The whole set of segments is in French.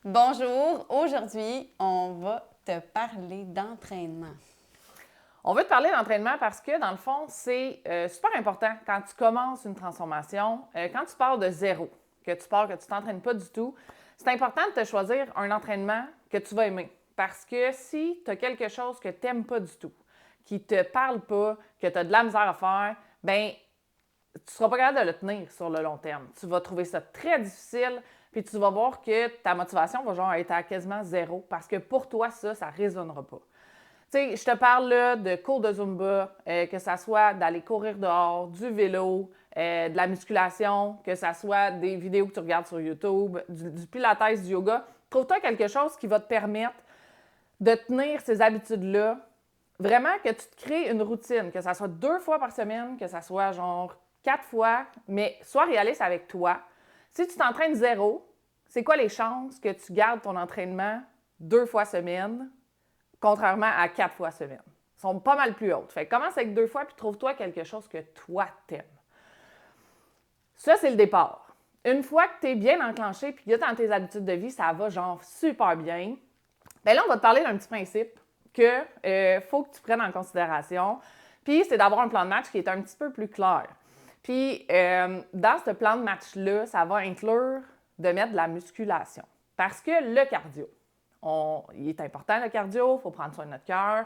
Bonjour, aujourd'hui, on va te parler d'entraînement. On veut te parler d'entraînement parce que, dans le fond, c'est super important quand tu commences une transformation, quand tu pars de zéro, que tu t'entraînes pas du tout, c'est important de te choisir un entraînement que tu vas aimer. Parce que si tu as quelque chose que tu n'aimes pas du tout, qui ne te parle pas, que tu as de la misère à faire, bien, tu ne seras pas capable de le tenir sur le long terme. Tu vas trouver ça très difficile, puis tu vas voir que ta motivation va genre être à quasiment zéro parce que pour toi, ça ne résonnera pas. Tu sais, je te parle là, de cours de Zumba, que ça soit d'aller courir dehors, du vélo, de la musculation, que ça soit des vidéos que tu regardes sur YouTube, du pilates, du yoga. Trouve-toi quelque chose qui va te permettre de tenir ces habitudes-là. Vraiment que tu te crées une routine, que ça soit 2 fois par semaine, que ça soit genre 4 fois, mais sois réaliste avec toi. Si tu t'entraînes zéro, c'est quoi les chances que tu gardes ton entraînement 2 fois semaine, contrairement à 4 fois semaine? Ils sont pas mal plus hautes. Fait que commence avec 2 fois, puis trouve-toi quelque chose que toi t'aimes. Ça, c'est le départ. Une fois que tu es bien enclenché, puis que dans tes habitudes de vie, ça va genre super bien, bien là, on va te parler d'un petit principe que faut que tu prennes en considération. Puis, c'est d'avoir un plan de match qui est un petit peu plus clair. Puis, dans ce plan de match-là, ça va inclure de mettre de la musculation. Parce que le cardio, il est important le cardio, il faut prendre soin de notre cœur.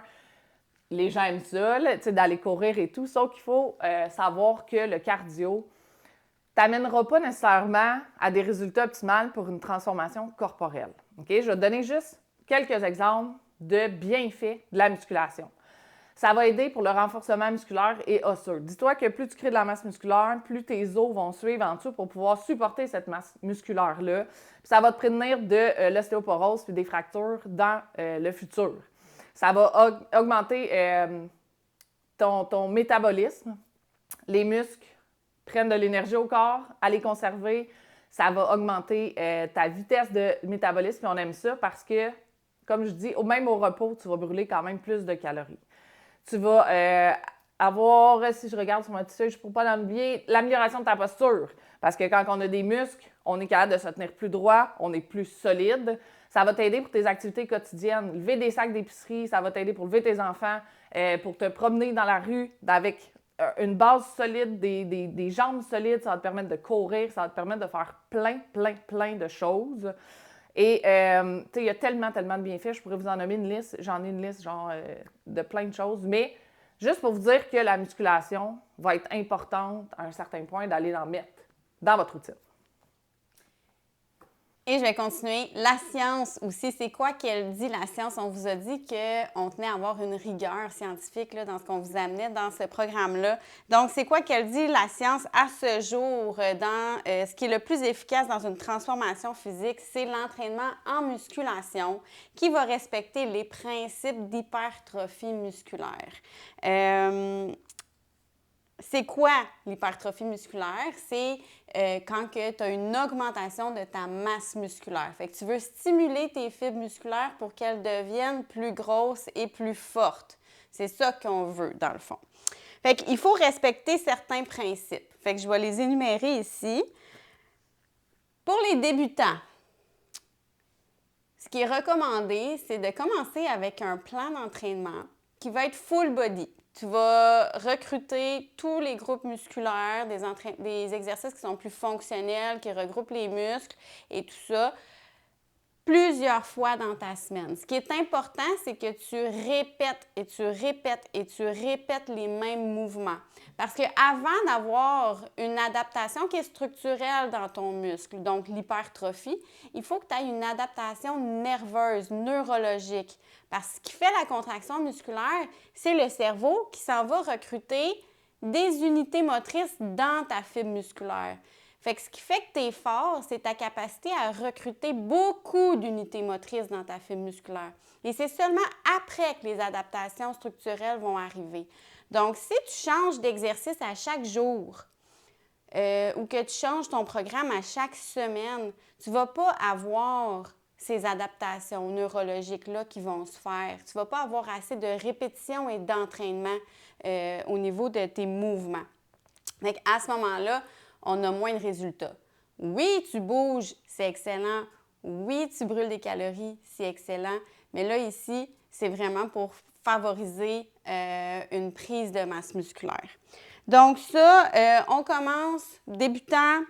Les gens aiment ça, d'aller courir et tout, sauf qu'il faut savoir que le cardio t'amènera pas nécessairement à des résultats optimaux pour une transformation corporelle. Okay? Je vais te donner juste quelques exemples de bienfaits de la musculation. Ça va aider pour le renforcement musculaire et osseux. Dis-toi que plus tu crées de la masse musculaire, plus tes os vont suivre en dessous pour pouvoir supporter cette masse musculaire-là. Puis ça va te prévenir de l'ostéoporose et des fractures dans le futur. Ça va augmenter ton métabolisme. Les muscles prennent de l'énergie au corps, à les conserver. Ça va augmenter ta vitesse de métabolisme. Puis on aime ça parce que, comme je dis, même au repos, tu vas brûler quand même plus de calories. Tu vas avoir, si je regarde sur ma petite feuille, je ne pourrais pas l'oublier, l'amélioration de ta posture. Parce que quand on a des muscles, on est capable de se tenir plus droit, on est plus solide. Ça va t'aider pour tes activités quotidiennes. Lever des sacs d'épicerie, ça va t'aider pour lever tes enfants, pour te promener dans la rue avec une base solide, des jambes solides, ça va te permettre de courir, ça va te permettre de faire plein de choses. Et, tu sais, il y a tellement de bienfaits, je pourrais vous en nommer une liste. J'en ai une liste, genre, de plein de choses. Mais juste pour vous dire que la musculation va être importante à un certain point d'aller en mettre dans votre routine. Et je vais continuer. La science aussi, c'est quoi qu'elle dit, la science? On vous a dit qu'on tenait à avoir une rigueur scientifique là, dans ce qu'on vous amenait dans ce programme-là. Donc, c'est quoi qu'elle dit, la science, à ce jour, dans ce qui est le plus efficace dans une transformation physique? C'est l'entraînement en musculation qui va respecter les principes d'hypertrophie musculaire. C'est quoi l'hypertrophie musculaire? C'est quand tu as une augmentation de ta masse musculaire. Fait que tu veux stimuler tes fibres musculaires pour qu'elles deviennent plus grosses et plus fortes. C'est ça qu'on veut, dans le fond. Fait qu'il faut respecter certains principes. Fait que je vais les énumérer ici. Pour les débutants, ce qui est recommandé, c'est de commencer avec un plan d'entraînement qui va être full body. Tu vas recruter tous les groupes musculaires, des exercices qui sont plus fonctionnels, qui regroupent les muscles et tout ça, plusieurs fois dans ta semaine. Ce qui est important, c'est que tu répètes et tu répètes et tu répètes les mêmes mouvements. Parce qu'avant d'avoir une adaptation qui est structurelle dans ton muscle, donc l'hypertrophie, il faut que tu aies une adaptation nerveuse, neurologique. Parce que ce qui fait la contraction musculaire, c'est le cerveau qui s'en va recruter des unités motrices dans ta fibre musculaire. Fait que ce qui fait que tu es fort, c'est ta capacité à recruter beaucoup d'unités motrices dans ta fibre musculaire. Et c'est seulement après que les adaptations structurelles vont arriver. Donc, si tu changes d'exercice à chaque jour ou que tu changes ton programme à chaque semaine, tu ne vas pas avoir ces adaptations neurologiques-là qui vont se faire. Tu ne vas pas avoir assez de répétition et d'entraînement au niveau de tes mouvements. Donc, à ce moment-là, on a moins de résultats. Oui, tu bouges, c'est excellent. Oui, tu brûles des calories, c'est excellent, mais là, ici, c'est vraiment pour favoriser une prise de masse musculaire. Donc ça, on commence débutant,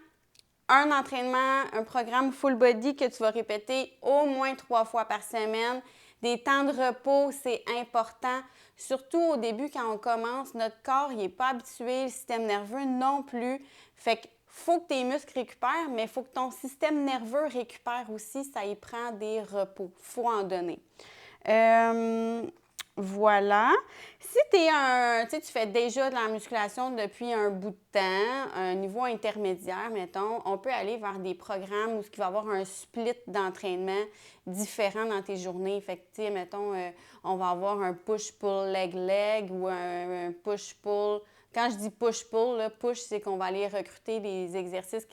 un entraînement, un programme full body que tu vas répéter au moins 3 fois par semaine. Des temps de repos, c'est important. Surtout au début, quand on commence, notre corps n'est pas habitué, le système nerveux non plus. Fait qu'il faut que tes muscles récupèrent, mais il faut que ton système nerveux récupère aussi. Ça y prend des repos. Il faut en donner. Voilà. Si tu fais déjà de la musculation depuis un bout de temps, un niveau intermédiaire, mettons, on peut aller vers des programmes où il va y avoir un split d'entraînement différent dans tes journées. Fait que, tu sais, mettons, on va avoir un push-pull leg-leg ou un push-pull. Quand je dis push-pull, là, push, c'est qu'on va aller recruter les exercices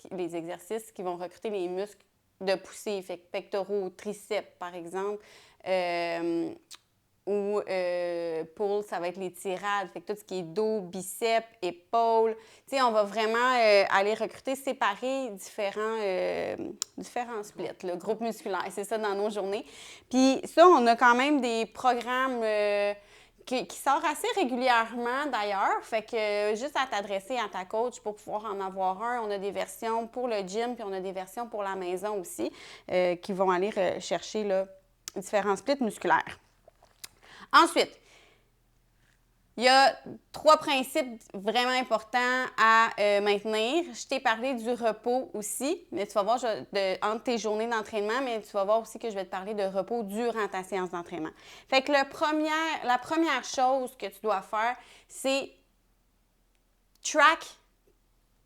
qui vont recruter les muscles de poussée. Fait que pectoraux, triceps, par exemple. Ou pull, ça va être les tirades. Fait que tout ce qui est dos, biceps, épaules. Tu sais, on va vraiment aller recruter, séparer différents splits, le groupe musculaire. C'est ça dans nos journées. Puis ça, on a quand même des programmes qui sortent assez régulièrement d'ailleurs. Fait que juste à t'adresser à ta coach pour pouvoir en avoir un. On a des versions pour le gym, puis on a des versions pour la maison aussi qui vont aller chercher là, différents splits musculaires. Ensuite, il y a 3 principes vraiment importants à maintenir. Je t'ai parlé du repos aussi, mais tu vas voir entre tes journées d'entraînement, mais tu vas voir aussi que je vais te parler de repos durant ta séance d'entraînement. Fait que la première chose que tu dois faire, c'est track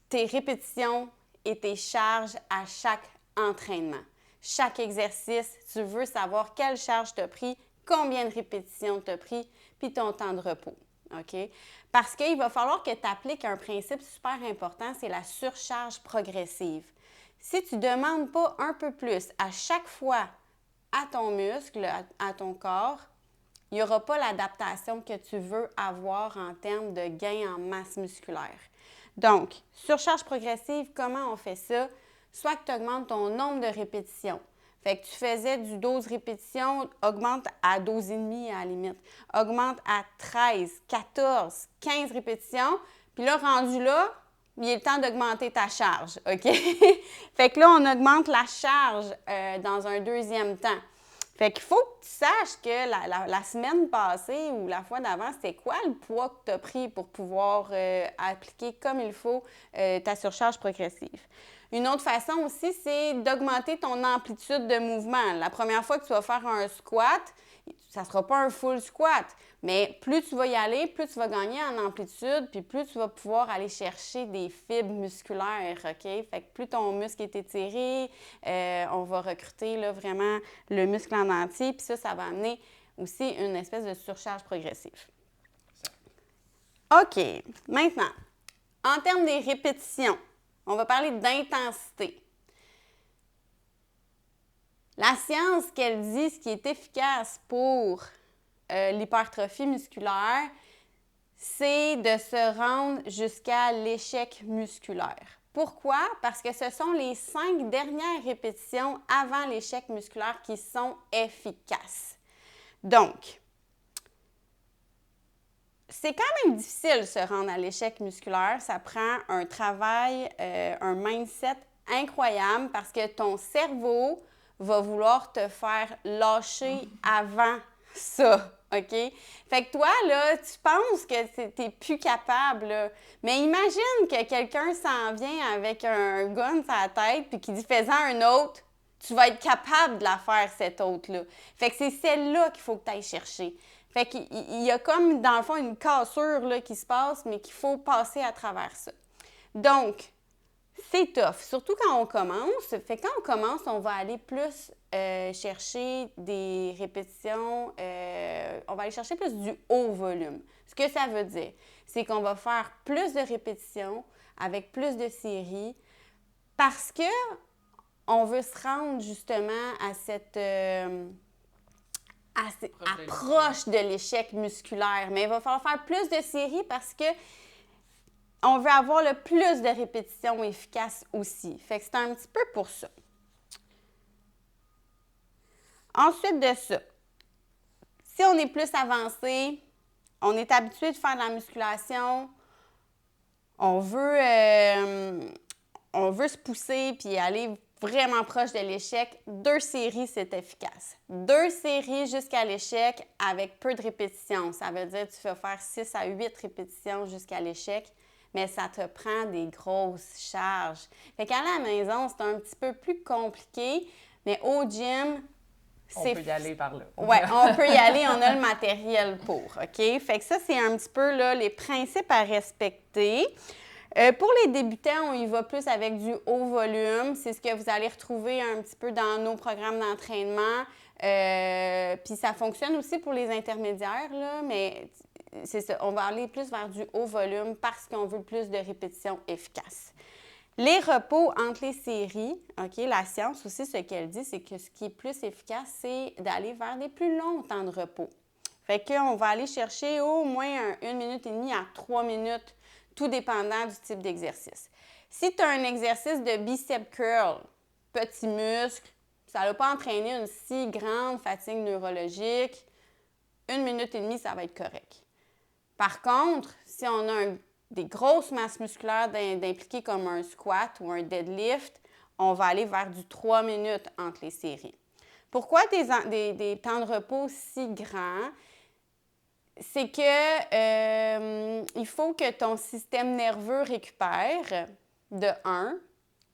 tes répétitions et tes charges à chaque entraînement. Chaque exercice, tu veux savoir quelle charge tu as pris, combien de répétitions tu as pris, puis ton temps de repos. OK? Parce qu'il va falloir que tu appliques un principe super important, c'est la surcharge progressive. Si tu ne demandes pas un peu plus à chaque fois à ton muscle, à ton corps, il n'y aura pas l'adaptation que tu veux avoir en termes de gain en masse musculaire. Donc, surcharge progressive, comment on fait ça? Soit que tu augmentes ton nombre de répétitions. Fait que tu faisais du 12 répétitions, augmente à 12,5 à la limite. Augmente à 13, 14, 15 répétitions. Puis là, rendu là, il est le temps d'augmenter ta charge, OK? Fait que là, on augmente la charge dans un deuxième temps. Fait qu'il faut que tu saches que la semaine passée ou la fois d'avant, c'était quoi le poids que tu as pris pour pouvoir appliquer comme il faut ta surcharge progressive. Une autre façon aussi, c'est d'augmenter ton amplitude de mouvement. La première fois que tu vas faire un squat, ça ne sera pas un full squat, mais plus tu vas y aller, plus tu vas gagner en amplitude, puis plus tu vas pouvoir aller chercher des fibres musculaires, OK? Fait que plus ton muscle est étiré, on va recruter là, vraiment le muscle en entier, puis ça va amener aussi une espèce de surcharge progressive. OK, maintenant, en termes des répétitions, on va parler d'intensité. La science, qu'elle dit, ce qui est efficace pour l'hypertrophie musculaire, c'est de se rendre jusqu'à l'échec musculaire. Pourquoi? Parce que ce sont les 5 dernières répétitions avant l'échec musculaire qui sont efficaces. Donc, c'est quand même difficile de se rendre à l'échec musculaire. Ça prend un travail, un mindset incroyable parce que ton cerveau va vouloir te faire lâcher avant ça, OK? Fait que toi, là, tu penses que tu n'es plus capable, là. Mais imagine que quelqu'un s'en vient avec un gun sur la tête puis qu'il dit « fais-en un autre », tu vas être capable de la faire, cette autre-là. Fait que c'est celle-là qu'il faut que tu ailles chercher. Fait qu'il y a comme, dans le fond, une cassure là, qui se passe, mais qu'il faut passer à travers ça. Donc, c'est tough, surtout quand on commence. Fait que quand on commence, on va aller plus chercher des répétitions, on va aller chercher plus du haut volume. Ce que ça veut dire, c'est qu'on va faire plus de répétitions avec plus de séries parce que on veut se rendre justement à cette... proche de l'échec musculaire. Mais il va falloir faire plus de séries parce que on veut avoir le plus de répétitions efficaces aussi. Fait que c'est un petit peu pour ça. Ensuite de ça, si on est plus avancé, on est habitué de faire de la musculation, on veut se pousser puis aller vraiment proche de l'échec, 2 séries, c'est efficace. 2 séries jusqu'à l'échec avec peu de répétitions. Ça veut dire que tu vas faire 6 à 8 répétitions jusqu'à l'échec, mais ça te prend des grosses charges. Fait qu'à la maison, c'est un petit peu plus compliqué, mais au gym, on peut y aller par là. Oui, on peut y aller, on a le matériel pour, OK? Fait que ça, c'est un petit peu là, les principes à respecter. Pour les débutants, on y va plus avec du haut volume. C'est ce que vous allez retrouver un petit peu dans nos programmes d'entraînement. Puis ça fonctionne aussi pour les intermédiaires, là, mais c'est ça, on va aller plus vers du haut volume parce qu'on veut plus de répétitions efficaces. Les repos entre les séries, OK, la science aussi, ce qu'elle dit, c'est que ce qui est plus efficace, c'est d'aller vers des plus longs temps de repos. Fait qu'on va aller chercher au moins 1 minute et demie à 3 minutes, tout dépendant du type d'exercice. Si tu as un exercice de bicep curl, petit muscle, ça ne va pas entraîner une si grande fatigue neurologique, 1 minute et demie, ça va être correct. Par contre, si on a des grosses masses musculaires d'impliquer comme un squat ou un deadlift, on va aller vers du 3 minutes entre les séries. Pourquoi des temps de repos si grands? C'est que il faut que ton système nerveux récupère, de 1,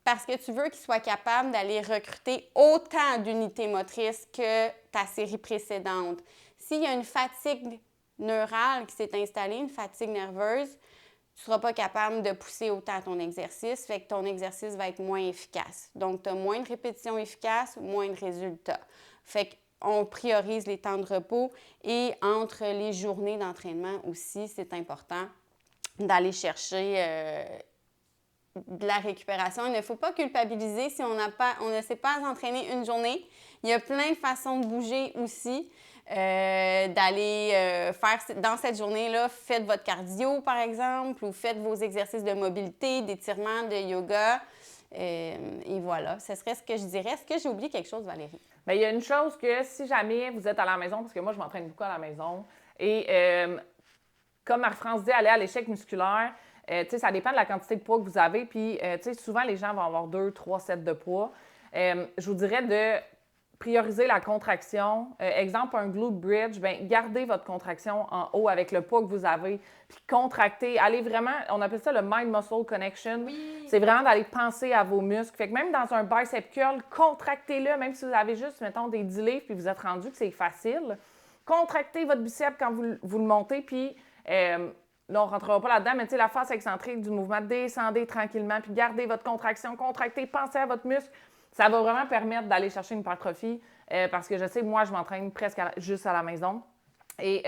parce que tu veux qu'il soit capable d'aller recruter autant d'unités motrices que ta série précédente. S'il y a une fatigue neurale qui s'est installée, une fatigue nerveuse, tu ne seras pas capable de pousser autant ton exercice, fait que ton exercice va être moins efficace. Donc, tu as moins de répétitions efficaces, moins de résultats. Fait qu'on priorise les temps de repos et entre les journées d'entraînement aussi, c'est important d'aller chercher de la récupération. Il ne faut pas culpabiliser si on ne sait pas s'entraîner une journée. Il y a plein de façons de bouger aussi. D'aller faire dans cette journée-là, faites votre cardio, par exemple, ou faites vos exercices de mobilité, d'étirement, de yoga. Et voilà, ce serait ce que je dirais. Est-ce que j'ai oublié quelque chose, Valérie? Bien, il y a une chose que si jamais vous êtes à la maison, parce que moi, je m'entraîne beaucoup à la maison, et comme Marie-France dit, aller à l'échec musculaire, ça dépend de la quantité de poids que vous avez. Puis, souvent, les gens vont avoir 2, 3 sets de poids. Je vous dirais de prioriser la contraction. Exemple, un glute bridge, bien, gardez votre contraction en haut avec le poids que vous avez, puis contractez. Allez vraiment, on appelle ça le mind-muscle connection. Oui. C'est vraiment d'aller penser à vos muscles. Fait que même dans un bicep curl, contractez-le, même si vous avez juste, mettons, des 10 livres, puis vous êtes rendu que c'est facile. Contractez votre biceps quand vous le montez, puis là, on ne rentrera pas là-dedans, mais la face excentrique du mouvement, descendez tranquillement, puis gardez votre contraction, contractez, pensez à votre muscle. Ça va vraiment permettre d'aller chercher une hypertrophie parce que je sais, moi, je m'entraîne presque juste à la maison. Et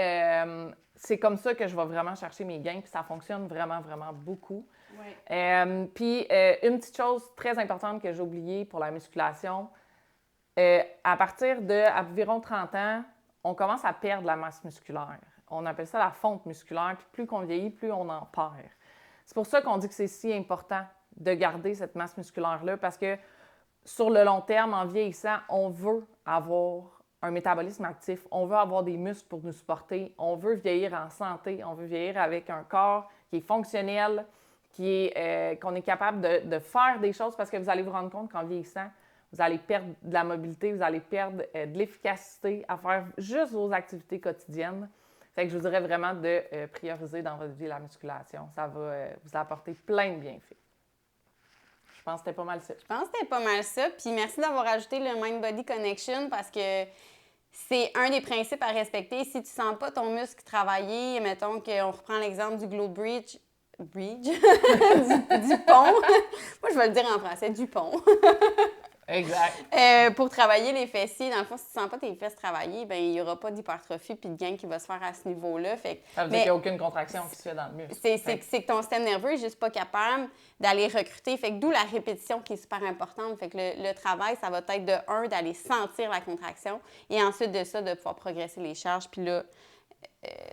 c'est comme ça que je vais vraiment chercher mes gains, puis ça fonctionne vraiment, vraiment beaucoup. Ouais. Puis, une petite chose très importante que j'ai oubliée pour la musculation, à partir d'environ 30 ans, on commence à perdre la masse musculaire. On appelle ça la fonte musculaire, puis plus qu'on vieillit, plus on en perd. C'est pour ça qu'on dit que c'est si important de garder cette masse musculaire-là, parce que sur le long terme, en vieillissant, on veut avoir un métabolisme actif, on veut avoir des muscles pour nous supporter, on veut vieillir en santé, on veut vieillir avec un corps qui est fonctionnel, qu'on est capable de faire des choses, parce que vous allez vous rendre compte qu'en vieillissant, vous allez perdre de la mobilité, vous allez perdre de l'efficacité à faire juste vos activités quotidiennes. Fait que je vous dirais vraiment de prioriser dans votre vie la musculation. Ça va vous apporter plein de bienfaits. Je pense que c'était pas mal ça. Je pense que c'était pas mal ça. Puis merci d'avoir ajouté le Mind-Body Connection parce que c'est un des principes à respecter. Si tu sens pas ton muscle travailler, mettons qu'on reprend l'exemple du glute bridge, du pont. Moi, je vais le dire en français, du pont. Exact. Pour travailler les fessiers, dans le fond, si tu ne sens pas tes fesses travailler, bien, il n'y aura pas d'hypertrophie puis de gain qui va se faire à ce niveau-là. Fait, ça veut dire qu'il n'y a aucune contraction qui se fait dans le muscle. C'est que ton système nerveux n'est juste pas capable d'aller recruter. Fait que d'où la répétition qui est super importante. Fait que le travail, ça va être de 1, d'aller sentir la contraction et ensuite de ça, de pouvoir progresser les charges. Puis là,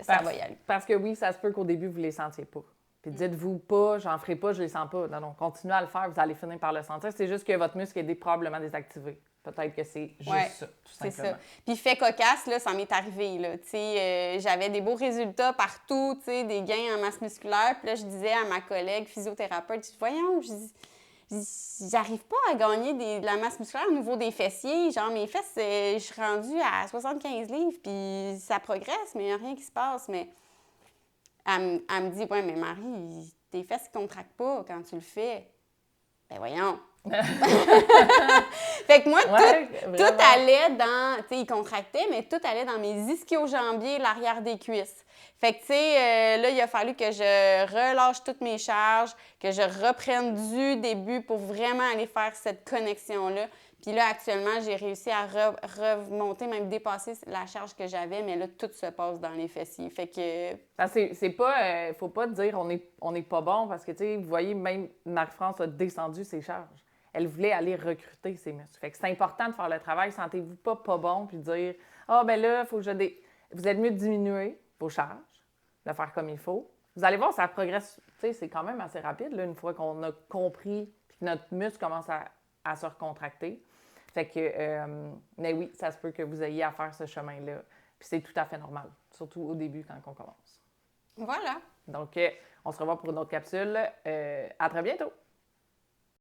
ça va y aller. Parce que oui, ça se peut qu'au début, vous ne les sentiez pas. Puis dites-vous pas, j'en ferai pas, je les sens pas. Non, continuez à le faire, vous allez finir par le sentir. C'est juste que votre muscle est probablement désactivé. peut-être que c'est juste Ouais, ça, tout c'est simplement. ça. Puis fait cocasse, là, ça m'est arrivé, là. Tu sais, j'avais des beaux résultats partout, tu sais, des gains en masse musculaire. Puis là, je disais à ma collègue physiothérapeute, je dis, voyons, j'arrive pas à gagner de la masse musculaire au niveau des fessiers. Genre, mes fesses, je suis rendue à 75 livres, puis ça progresse, mais il n'y a rien qui se passe. Mais elle me dit, ouais, mais Marie, tes fesses ne contractent pas quand tu le fais. Ben voyons. Fait que moi, Ouais, tout allait dans, tu sais, il contractait, mais tout allait dans mes ischio-jambiers, l'arrière des cuisses. Fait que, tu sais, là, il a fallu que je relâche toutes mes charges, que je reprenne du début pour vraiment aller faire cette connexion-là. Puis là, actuellement, j'ai réussi à remonter, même dépasser la charge que j'avais, mais là, tout se passe dans les fessiers. Fait que... C'est pas, faut pas dire on est pas bon parce que, tu sais, vous voyez, même Marie-France a descendu ses charges. Elle voulait aller recruter ses muscles. Fait que c'est important de faire le travail. Sentez-vous pas bon puis dire ben là, il faut que Vous êtes mieux de diminuer vos charges, de faire comme il faut. Vous allez voir, ça progresse. Tu sais, c'est quand même assez rapide, là, une fois qu'on a compris puis que notre muscle commence à se recontracter. Fait que, mais oui, ça se peut que vous ayez à faire ce chemin-là. Puis c'est tout à fait normal, surtout au début quand on commence. Voilà. Donc, on se revoit pour une autre capsule. À très bientôt!